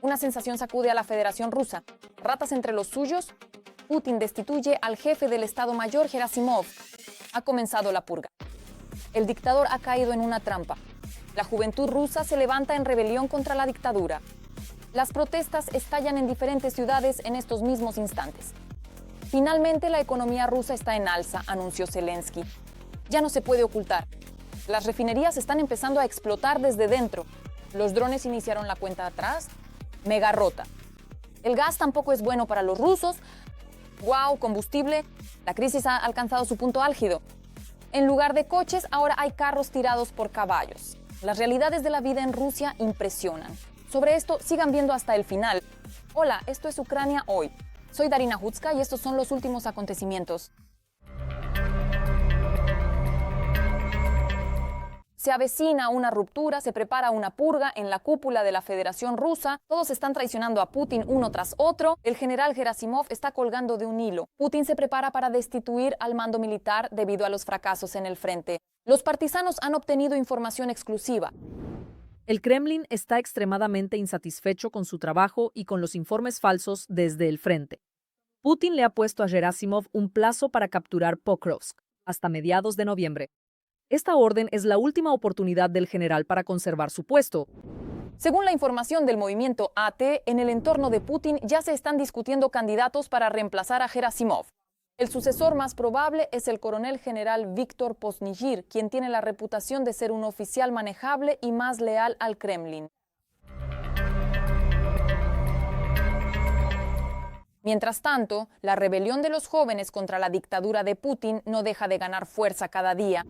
Una sensación sacude a la Federación Rusa. Ratas entre los suyos. Putin destituye al jefe del Estado Mayor, Gerasimov. Ha comenzado la purga. El dictador ha caído en una trampa. La juventud rusa se levanta en rebelión contra la dictadura. Las protestas estallan en diferentes ciudades en estos mismos instantes. Finalmente, la economía rusa está en alza, anunció Zelensky. Ya no se puede ocultar. Las refinerías están empezando a explotar desde dentro. Los drones iniciaron la cuenta atrás. Mega rota. El gas tampoco es bueno para los rusos. ¡Guau! Combustible. La crisis ha alcanzado su punto álgido. En lugar de coches, ahora hay carros tirados por caballos. Las realidades de la vida en Rusia impresionan. Sobre esto, sigan viendo hasta el final. Hola, esto es Ucrania Hoy. Soy Darina Hutska y estos son los últimos acontecimientos. Se avecina una ruptura, se prepara una purga en la cúpula de la Federación Rusa. Todos están traicionando a Putin uno tras otro. El general Gerasimov está colgando de un hilo. Putin se prepara para destituir al mando militar debido a los fracasos en el frente. Los partisanos han obtenido información exclusiva. El Kremlin está extremadamente insatisfecho con su trabajo y con los informes falsos desde el frente. Putin le ha puesto a Gerasimov un plazo para capturar Pokrovsk, hasta mediados de noviembre. Esta orden es la última oportunidad del general para conservar su puesto. Según la información del movimiento AT, en el entorno de Putin ya se están discutiendo candidatos para reemplazar a Gerasimov. El sucesor más probable es el coronel general Víktor Posnijir, quien tiene la reputación de ser un oficial manejable y más leal al Kremlin. Mientras tanto, la rebelión de los jóvenes contra la dictadura de Putin no deja de ganar fuerza cada día.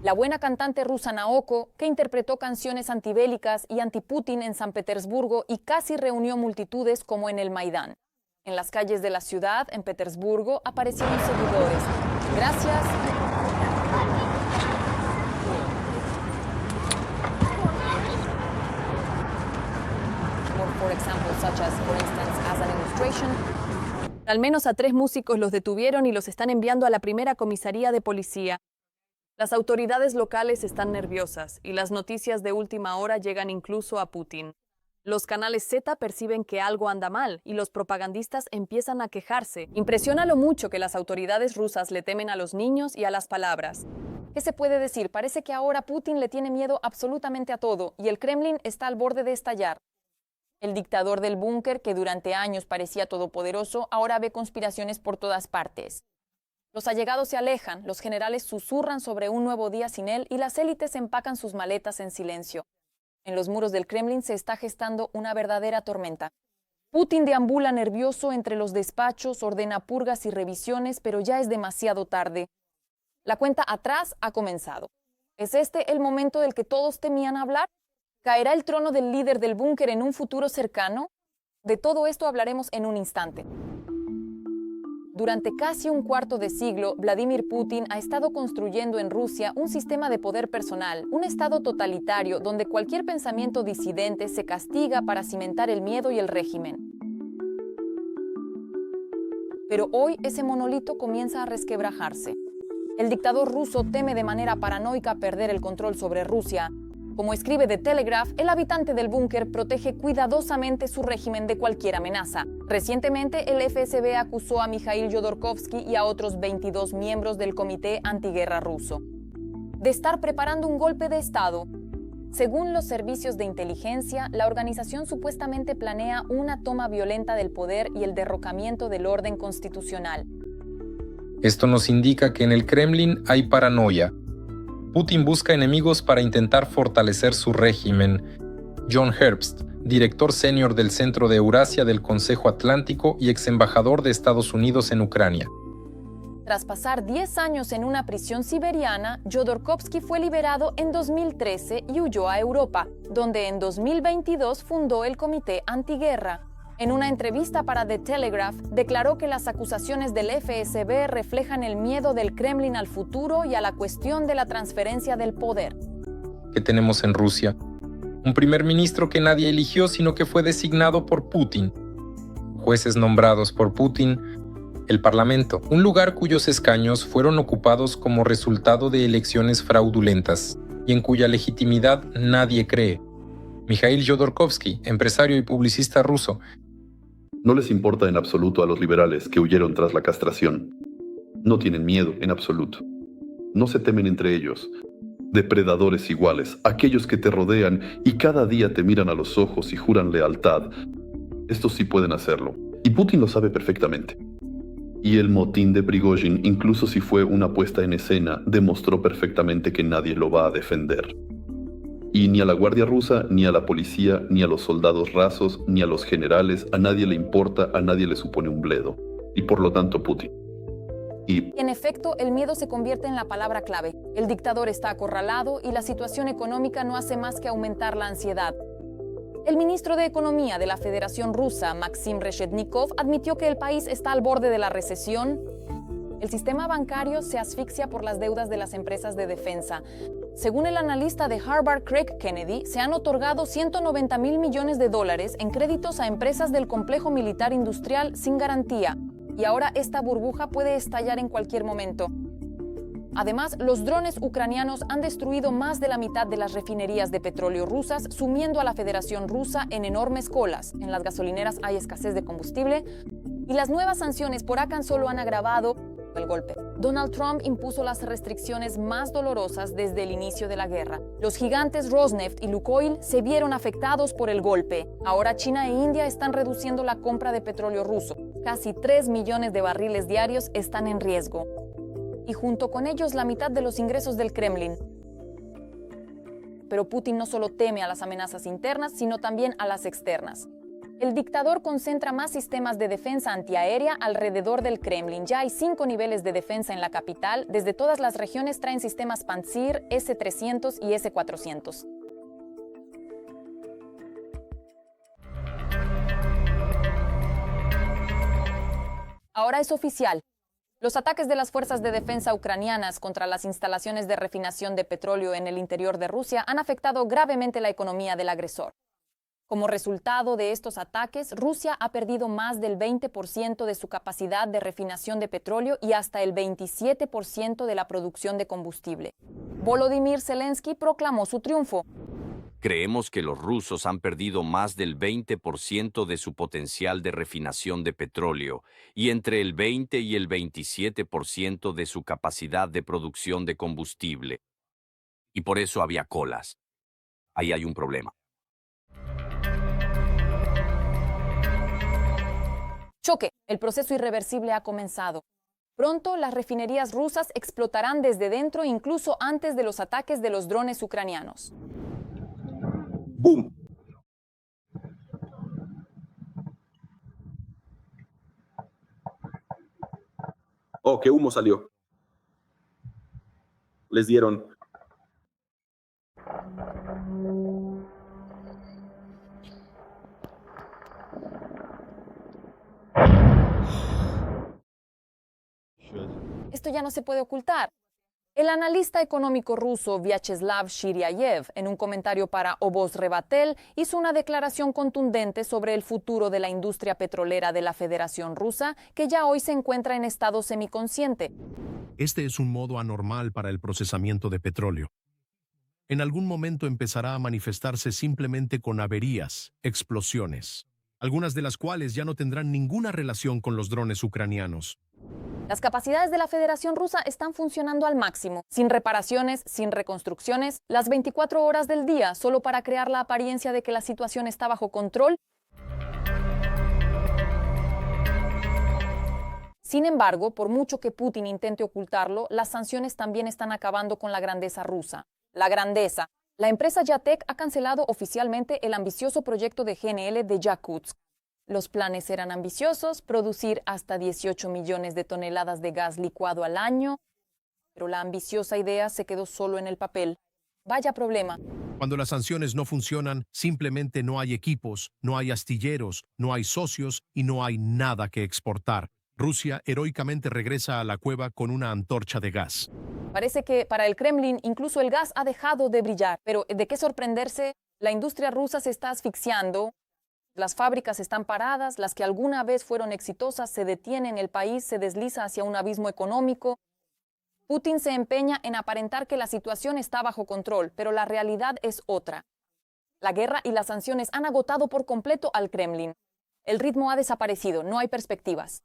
La buena cantante rusa Naoko, que interpretó canciones antibélicas y anti-Putin en San Petersburgo y casi reunió multitudes como en el Maidán. En las calles de la ciudad, en Petersburgo, aparecieron seguidores. Gracias. For example, such as, for instance, as an illustration. Al menos a 3 músicos los detuvieron y los están enviando a la primera comisaría de policía. Las autoridades locales están nerviosas y las noticias de última hora llegan incluso a Putin. Los canales Z perciben que algo anda mal y los propagandistas empiezan a quejarse. Impresiona lo mucho que las autoridades rusas le temen a los niños y a las palabras. ¿Qué se puede decir? Parece que ahora Putin le tiene miedo absolutamente a todo y el Kremlin está al borde de estallar. El dictador del búnker, que durante años parecía todopoderoso, ahora ve conspiraciones por todas partes. Los allegados se alejan, los generales susurran sobre un nuevo día sin él y las élites empacan sus maletas en silencio. En los muros del Kremlin se está gestando una verdadera tormenta. Putin deambula nervioso entre los despachos, ordena purgas y revisiones, pero ya es demasiado tarde. La cuenta atrás ha comenzado. ¿Es este el momento del que todos temían hablar? ¿Caerá el trono del líder del búnker en un futuro cercano? De todo esto hablaremos en un instante. Durante casi un cuarto de siglo, Vladimir Putin ha estado construyendo en Rusia un sistema de poder personal, un estado totalitario donde cualquier pensamiento disidente se castiga para cimentar el miedo y el régimen. Pero hoy ese monolito comienza a resquebrajarse. El dictador ruso teme de manera paranoica perder el control sobre Rusia. Como escribe The Telegraph, el habitante del búnker protege cuidadosamente su régimen de cualquier amenaza. Recientemente, el FSB acusó a Mikhail Yodorkovsky y a otros 22 miembros del Comité Antiguerra ruso de estar preparando un golpe de Estado. Según los servicios de inteligencia, la organización supuestamente planea una toma violenta del poder y el derrocamiento del orden constitucional. Esto nos indica que en el Kremlin hay paranoia. Putin busca enemigos para intentar fortalecer su régimen. John Herbst, director senior del Centro de Eurasia del Consejo Atlántico y exembajador de Estados Unidos en Ucrania. Tras pasar 10 años en una prisión siberiana, Jodorkovsky fue liberado en 2013 y huyó a Europa, donde en 2022 fundó el Comité Antiguerra. En una entrevista para The Telegraph, declaró que las acusaciones del FSB reflejan el miedo del Kremlin al futuro y a la cuestión de la transferencia del poder. ¿Qué tenemos en Rusia? Un primer ministro que nadie eligió, sino que fue designado por Putin. Jueces nombrados por Putin. El Parlamento, un lugar cuyos escaños fueron ocupados como resultado de elecciones fraudulentas y en cuya legitimidad nadie cree. Mikhail Jodorkovsky, empresario y publicista ruso. No les importa en absoluto a los liberales que huyeron tras la castración. No tienen miedo en absoluto. No se temen entre ellos. Depredadores iguales, aquellos que te rodean y cada día te miran a los ojos y juran lealtad. Estos sí pueden hacerlo. Y Putin lo sabe perfectamente. Y el motín de Prigozhin, incluso si fue una puesta en escena, demostró perfectamente que nadie lo va a defender. Y ni a la Guardia Rusa, ni a la policía, ni a los soldados rasos, ni a los generales, a nadie le importa, a nadie le supone un bledo. Y por lo tanto Putin. En efecto, el miedo se convierte en la palabra clave. El dictador está acorralado y la situación económica no hace más que aumentar la ansiedad. El ministro de Economía de la Federación Rusa, Maxim Reshetnikov, admitió que el país está al borde de la recesión. El sistema bancario se asfixia por las deudas de las empresas de defensa. Según el analista de Harvard, Craig Kennedy, se han otorgado $190.000 millones en créditos a empresas del complejo militar industrial sin garantía. Y ahora esta burbuja puede estallar en cualquier momento. Además, los drones ucranianos han destruido más de la mitad de las refinerías de petróleo rusas, sumiendo a la Federación Rusa en enormes colas. En las gasolineras hay escasez de combustible y las nuevas sanciones por Akan solo han agravado el golpe. Donald Trump impuso las restricciones más dolorosas desde el inicio de la guerra. Los gigantes Rosneft y Lukoil se vieron afectados por el golpe. Ahora China e India están reduciendo la compra de petróleo ruso. Casi 3 millones de barriles diarios están en riesgo. Y junto con ellos la mitad de los ingresos del Kremlin. Pero Putin no solo teme a las amenazas internas, sino también a las externas. El dictador concentra más sistemas de defensa antiaérea alrededor del Kremlin. Ya hay 5 niveles de defensa en la capital. Desde todas las regiones traen sistemas Pantsir, S-300 y S-400. Ahora es oficial. Los ataques de las fuerzas de defensa ucranianas contra las instalaciones de refinación de petróleo en el interior de Rusia han afectado gravemente la economía del agresor. Como resultado de estos ataques, Rusia ha perdido más del 20% de su capacidad de refinación de petróleo y hasta el 27% de la producción de combustible. Volodymyr Zelensky proclamó su triunfo. Creemos que los rusos han perdido más del 20% de su potencial de refinación de petróleo y entre el 20 y el 27% de su capacidad de producción de combustible. Y por eso había colas. Ahí hay un problema. Choque. El proceso irreversible ha comenzado. Pronto las refinerías rusas explotarán desde dentro incluso antes de los ataques de los drones ucranianos. ¡Bum! Oh, qué humo salió. Les dieron. Esto ya no se puede ocultar. El analista económico ruso Vyacheslav Shiryayev, en un comentario para Obozrevatel, hizo una declaración contundente sobre el futuro de la industria petrolera de la Federación Rusa, que ya hoy se encuentra en estado semiconsciente. Este es un modo anormal para el procesamiento de petróleo. En algún momento empezará a manifestarse simplemente con averías, explosiones, algunas de las cuales ya no tendrán ninguna relación con los drones ucranianos. Las capacidades de la Federación Rusa están funcionando al máximo, sin reparaciones, sin reconstrucciones, las 24 horas del día, solo para crear la apariencia de que la situación está bajo control. Sin embargo, por mucho que Putin intente ocultarlo, las sanciones también están acabando con la grandeza rusa. La grandeza. La empresa Yatek ha cancelado oficialmente el ambicioso proyecto de GNL de Yakutsk. Los planes eran ambiciosos, producir hasta 18 millones de toneladas de gas licuado al año, pero la ambiciosa idea se quedó solo en el papel. Vaya problema. Cuando las sanciones no funcionan, simplemente no hay equipos, no hay astilleros, no hay socios y no hay nada que exportar. Rusia heroicamente regresa a la cueva con una antorcha de gas. Parece que para el Kremlin incluso el gas ha dejado de brillar, pero ¿de qué sorprenderse? La industria rusa se está asfixiando. Las fábricas están paradas, las que alguna vez fueron exitosas se detienen, el país se desliza hacia un abismo económico. Putin se empeña en aparentar que la situación está bajo control, pero la realidad es otra. La guerra y las sanciones han agotado por completo al Kremlin. El ritmo ha desaparecido, no hay perspectivas.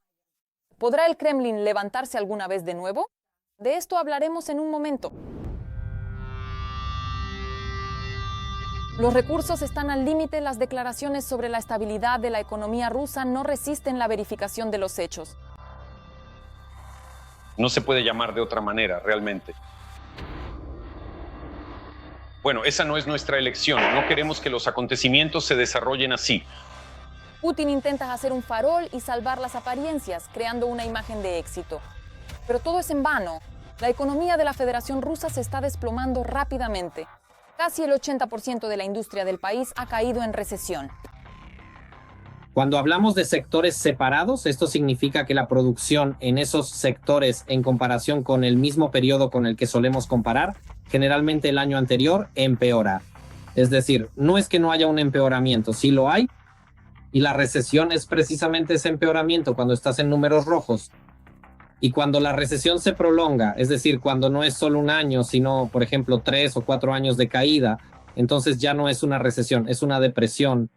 ¿Podrá el Kremlin levantarse alguna vez de nuevo? De esto hablaremos en un momento. Los recursos están al límite, las declaraciones sobre la estabilidad de la economía rusa no resisten la verificación de los hechos. No se puede llamar de otra manera, realmente. Bueno, esa no es nuestra elección. No queremos que los acontecimientos se desarrollen así. Putin intenta hacer un farol y salvar las apariencias, creando una imagen de éxito. Pero todo es en vano. La economía de la Federación Rusa se está desplomando rápidamente. Casi el 80% de la industria del país ha caído en recesión. Cuando hablamos de sectores separados, esto significa que la producción en esos sectores, en comparación con el mismo periodo con el que solemos comparar, generalmente el año anterior, empeora. Es decir, no es que no haya un empeoramiento, sí lo hay, y la recesión es precisamente ese empeoramiento cuando estás en números rojos. Y cuando la recesión se prolonga, es decir, cuando no es solo un año, sino, por ejemplo, 3 o 4 años de caída, entonces ya no es una recesión, es una depresión.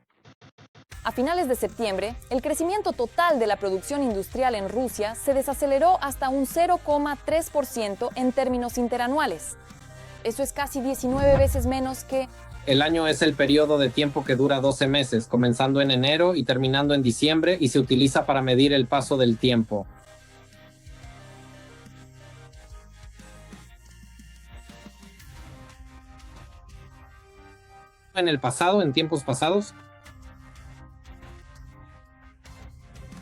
A finales de septiembre, el crecimiento total de la producción industrial en Rusia se desaceleró hasta un 0,3% en términos interanuales. Eso es casi 19 veces menos que... El año es el periodo de tiempo que dura 12 meses, comenzando en enero y terminando en diciembre, y se utiliza para medir el paso del tiempo. En el pasado, en tiempos pasados.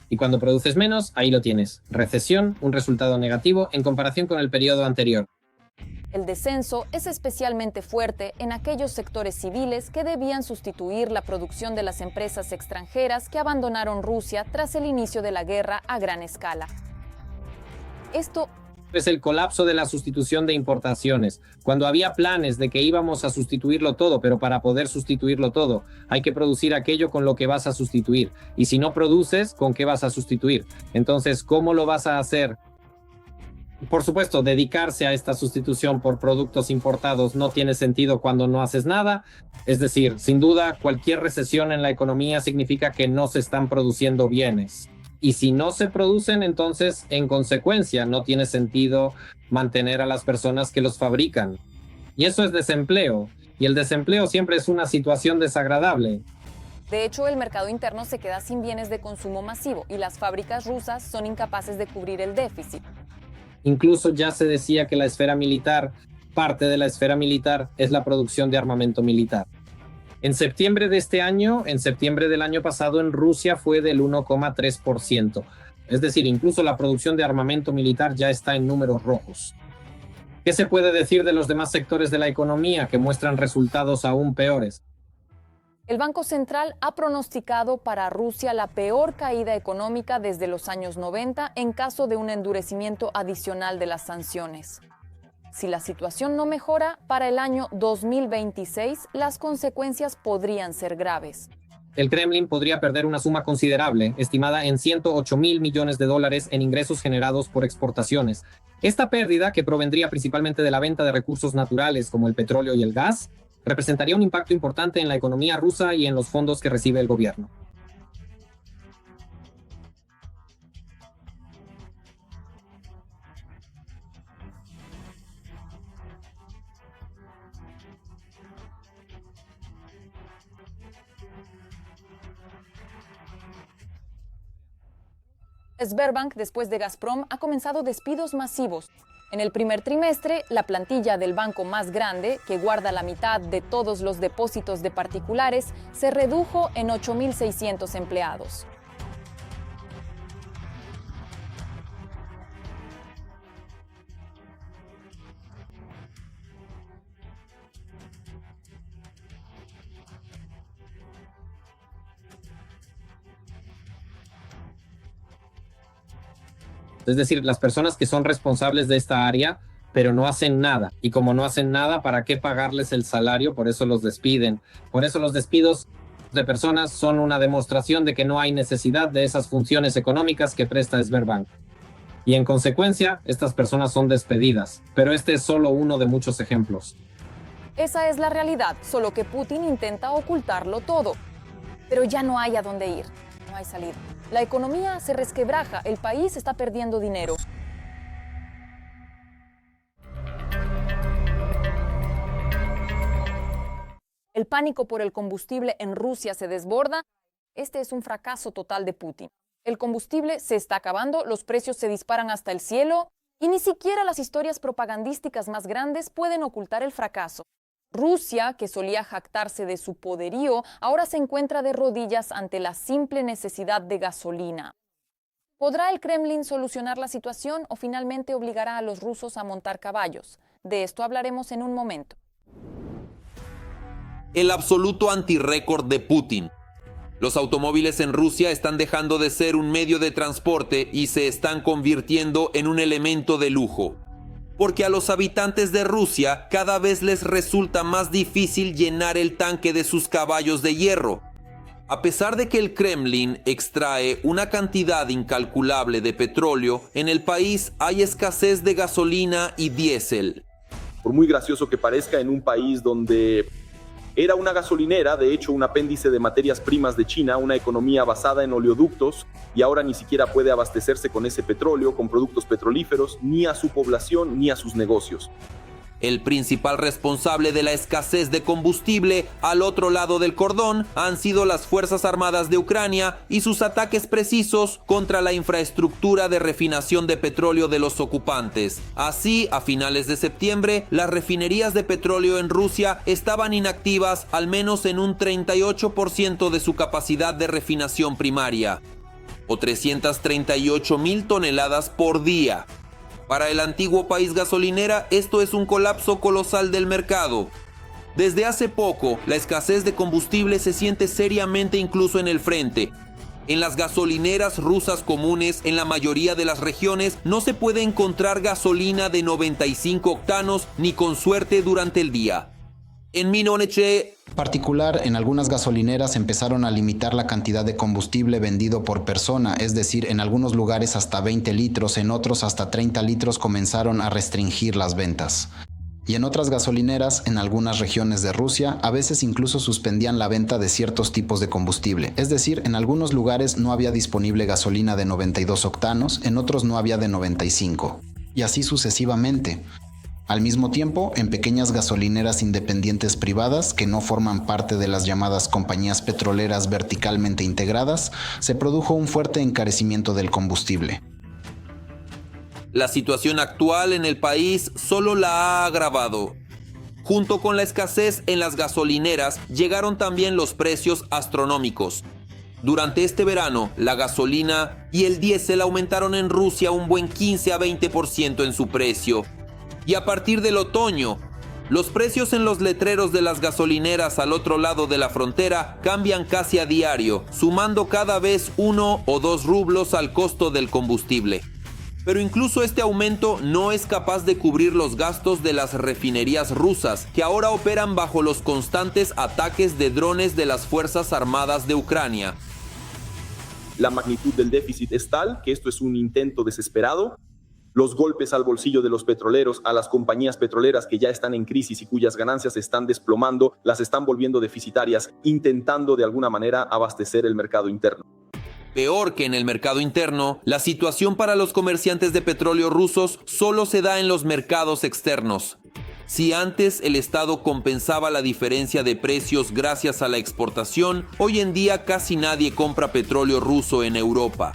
Y cuando produces menos, ahí lo tienes. Recesión, un resultado negativo en comparación con el periodo anterior. El descenso es especialmente fuerte en aquellos sectores civiles que debían sustituir la producción de las empresas extranjeras que abandonaron Rusia tras el inicio de la guerra a gran escala. Esto es el colapso de la sustitución de importaciones. Cuando había planes de que íbamos a sustituirlo todo, pero para poder sustituirlo todo, hay que producir aquello con lo que vas a sustituir. Y si no produces, ¿con qué vas a sustituir? Entonces, ¿cómo lo vas a hacer? Por supuesto, dedicarse a esta sustitución por productos importados no tiene sentido cuando no haces nada. Es decir, sin duda, cualquier recesión en la economía significa que no se están produciendo bienes. Y si no se producen, entonces, en consecuencia, no tiene sentido mantener a las personas que los fabrican. Y eso es desempleo. Y el desempleo siempre es una situación desagradable. De hecho, el mercado interno se queda sin bienes de consumo masivo y las fábricas rusas son incapaces de cubrir el déficit. Incluso ya se decía que la esfera militar, parte de la esfera militar, es la producción de armamento militar. En septiembre de este año, en septiembre del año pasado, en Rusia fue del 1,3%. Es decir, incluso la producción de armamento militar ya está en números rojos. ¿Qué se puede decir de los demás sectores de la economía que muestran resultados aún peores? El Banco Central ha pronosticado para Rusia la peor caída económica desde los años 90 en caso de un endurecimiento adicional de las sanciones. Si la situación no mejora, para el año 2026 las consecuencias podrían ser graves. El Kremlin podría perder una suma considerable, estimada en $108.000 millones en ingresos generados por exportaciones. Esta pérdida, que provendría principalmente de la venta de recursos naturales como el petróleo y el gas, representaría un impacto importante en la economía rusa y en los fondos que recibe el gobierno. Sberbank, después de Gazprom, ha comenzado despidos masivos. En el primer trimestre, la plantilla del banco más grande, que guarda la mitad de todos los depósitos de particulares, se redujo en 8.600 empleados. Es decir, las personas que son responsables de esta área, pero no hacen nada. Y como no hacen nada, ¿para qué pagarles el salario? Por eso los despiden. Por eso los despidos de personas son una demostración de que no hay necesidad de esas funciones económicas que presta Sberbank. Y en consecuencia, estas personas son despedidas. Pero este es solo uno de muchos ejemplos. Esa es la realidad, solo que Putin intenta ocultarlo todo. Pero ya no hay a dónde ir, no hay salida. La economía se resquebraja, el país está perdiendo dinero. El pánico por el combustible en Rusia se desborda. Este es un fracaso total de Putin. El combustible se está acabando, los precios se disparan hasta el cielo y ni siquiera las historias propagandísticas más grandes pueden ocultar el fracaso. Rusia, que solía jactarse de su poderío, ahora se encuentra de rodillas ante la simple necesidad de gasolina. ¿Podrá el Kremlin solucionar la situación o finalmente obligará a los rusos a montar caballos? De esto hablaremos en un momento. El absoluto antirrécord de Putin. Los automóviles en Rusia están dejando de ser un medio de transporte y se están convirtiendo en un elemento de lujo. Porque a los habitantes de Rusia cada vez les resulta más difícil llenar el tanque de sus caballos de hierro. A pesar de que el Kremlin extrae una cantidad incalculable de petróleo, en el país hay escasez de gasolina y diésel. Por muy gracioso que parezca, en un país donde era una gasolinera, de hecho un apéndice de materias primas de China, una economía basada en oleoductos, y ahora ni siquiera puede abastecerse con ese petróleo, con productos petrolíferos, ni a su población ni a sus negocios. El principal responsable de la escasez de combustible al otro lado del cordón han sido las Fuerzas Armadas de Ucrania y sus ataques precisos contra la infraestructura de refinación de petróleo de los ocupantes. Así, a finales de septiembre, las refinerías de petróleo en Rusia estaban inactivas al menos en un 38% de su capacidad de refinación primaria, o 338,000 toneladas por día. Para el antiguo país gasolinera, esto es un colapso colosal del mercado. Desde hace poco, la escasez de combustible se siente seriamente incluso en el frente. En las gasolineras rusas comunes, en la mayoría de las regiones, no se puede encontrar gasolina de 95 octanos ni con suerte durante el día. En Minoneche particular, en algunas gasolineras empezaron a limitar la cantidad de combustible vendido por persona, es decir, en algunos lugares hasta 20 litros, en otros hasta 30 litros comenzaron a restringir las ventas. Y en otras gasolineras, en algunas regiones de Rusia, a veces incluso suspendían la venta de ciertos tipos de combustible. Es decir, en algunos lugares no había disponible gasolina de 92 octanos, en otros no había de 95. Y así sucesivamente. Al mismo tiempo, en pequeñas gasolineras independientes privadas, que no forman parte de las llamadas compañías petroleras verticalmente integradas, se produjo un fuerte encarecimiento del combustible. La situación actual en el país solo la ha agravado. Junto con la escasez en las gasolineras, llegaron también los precios astronómicos. Durante este verano, la gasolina y el diésel aumentaron en Rusia un buen 15 a 20% en su precio. Y a partir del otoño, los precios en los letreros de las gasolineras al otro lado de la frontera cambian casi a diario, sumando cada vez 1 o 2 rublos al costo del combustible. Pero incluso este aumento no es capaz de cubrir los gastos de las refinerías rusas, que ahora operan bajo los constantes ataques de drones de las Fuerzas Armadas de Ucrania. La magnitud del déficit es tal que esto es un intento desesperado. Los golpes al bolsillo de los petroleros, a las compañías petroleras que ya están en crisis y cuyas ganancias se están desplomando, las están volviendo deficitarias, intentando de alguna manera abastecer el mercado interno. Peor que en el mercado interno, la situación para los comerciantes de petróleo rusos solo se da en los mercados externos. Si antes el Estado compensaba la diferencia de precios gracias a la exportación, hoy en día casi nadie compra petróleo ruso en Europa.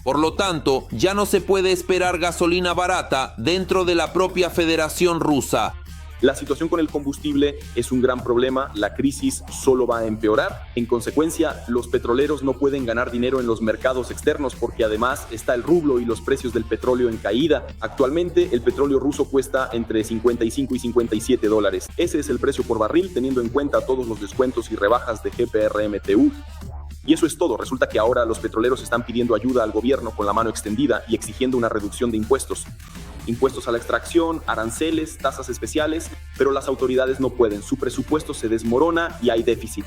Por lo tanto, ya no se puede esperar gasolina barata dentro de la propia Federación Rusa. La situación con el combustible es un gran problema, la crisis solo va a empeorar. En consecuencia, los petroleros no pueden ganar dinero en los mercados externos porque además está el rublo y los precios del petróleo en caída. Actualmente, el petróleo ruso cuesta entre 55 y 57 dólares. Ese es el precio por barril, teniendo en cuenta todos los descuentos y rebajas de GPRMTU. Y eso es todo. Resulta que ahora los petroleros están pidiendo ayuda al gobierno con la mano extendida y exigiendo una reducción de impuestos. Impuestos a la extracción, aranceles, tasas especiales, pero las autoridades no pueden. Su presupuesto se desmorona y hay déficit.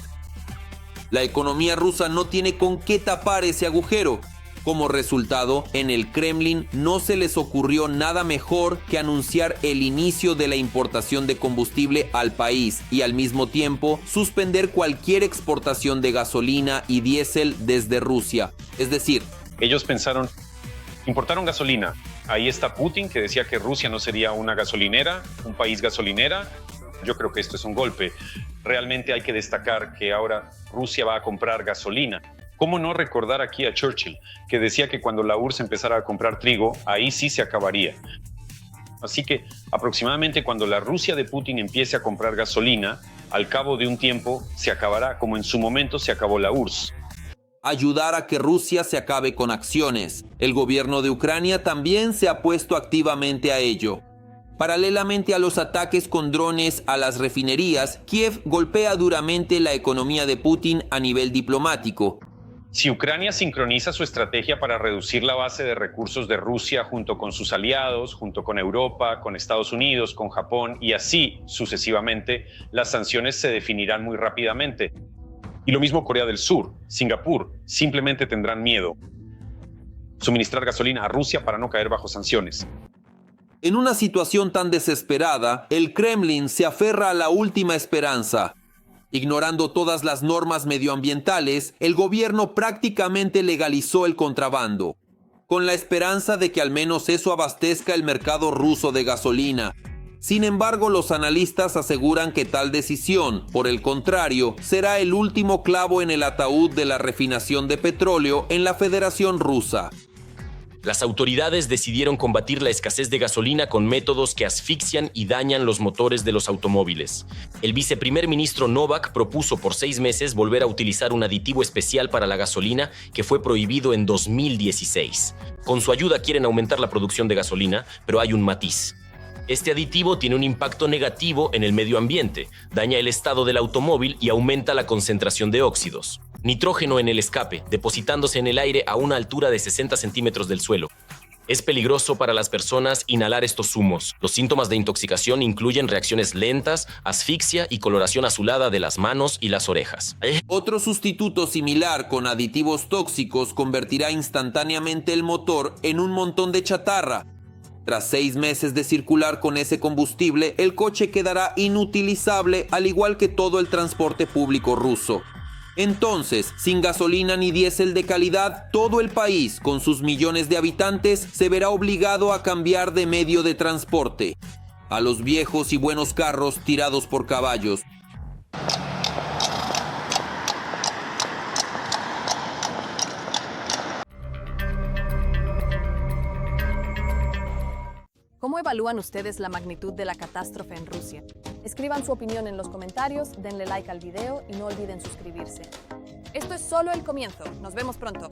La economía rusa no tiene con qué tapar ese agujero. Como resultado, en el Kremlin no se les ocurrió nada mejor que anunciar el inicio de la importación de combustible al país y al mismo tiempo suspender cualquier exportación de gasolina y diésel desde Rusia. Es decir, ellos pensaron, importaron gasolina. Ahí está Putin, que decía que Rusia no sería una gasolinera, un país gasolinera. Yo creo que esto es un golpe. Realmente hay que destacar que ahora Rusia va a comprar gasolina. ¿Cómo no recordar aquí a Churchill, que decía que cuando la URSS empezara a comprar trigo, ahí sí se acabaría? Así que aproximadamente cuando la Rusia de Putin empiece a comprar gasolina, al cabo de un tiempo se acabará como en su momento se acabó la URSS. Ayudar a que Rusia se acabe con acciones. El gobierno de Ucrania también se ha puesto activamente a ello. Paralelamente a los ataques con drones a las refinerías, Kiev golpea duramente la economía de Putin a nivel diplomático. Si Ucrania sincroniza su estrategia para reducir la base de recursos de Rusia junto con sus aliados, junto con Europa, con Estados Unidos, con Japón y así sucesivamente, las sanciones se definirán muy rápidamente. Y lo mismo Corea del Sur, Singapur, simplemente tendrán miedo. Suministrar gasolina a Rusia para no caer bajo sanciones. En una situación tan desesperada, el Kremlin se aferra a la última esperanza. Ignorando todas las normas medioambientales, el gobierno prácticamente legalizó el contrabando, con la esperanza de que al menos eso abastezca el mercado ruso de gasolina. Sin embargo, los analistas aseguran que tal decisión, por el contrario, será el último clavo en el ataúd de la refinación de petróleo en la Federación Rusa. Las autoridades decidieron combatir la escasez de gasolina con métodos que asfixian y dañan los motores de los automóviles. El viceprimer ministro Novak propuso por 6 meses volver a utilizar un aditivo especial para la gasolina que fue prohibido en 2016. Con su ayuda quieren aumentar la producción de gasolina, pero hay un matiz. Este aditivo tiene un impacto negativo en el medio ambiente, daña el estado del automóvil y aumenta la concentración de óxidos. Nitrógeno en el escape, depositándose en el aire a una altura de 60 centímetros del suelo. Es peligroso para las personas inhalar estos humos. Los síntomas de intoxicación incluyen reacciones lentas, asfixia y coloración azulada de las manos y las orejas. Otro sustituto similar con aditivos tóxicos convertirá instantáneamente el motor en un montón de chatarra. Tras 6 meses de circular con ese combustible, el coche quedará inutilizable, al igual que todo el transporte público ruso. Entonces, sin gasolina ni diésel de calidad, todo el país, con sus millones de habitantes, se verá obligado a cambiar de medio de transporte. A los viejos y buenos carros tirados por caballos. ¿Cómo evalúan ustedes la magnitud de la catástrofe en Rusia? Escriban su opinión en los comentarios, denle like al video y no olviden suscribirse. Esto es solo el comienzo. Nos vemos pronto.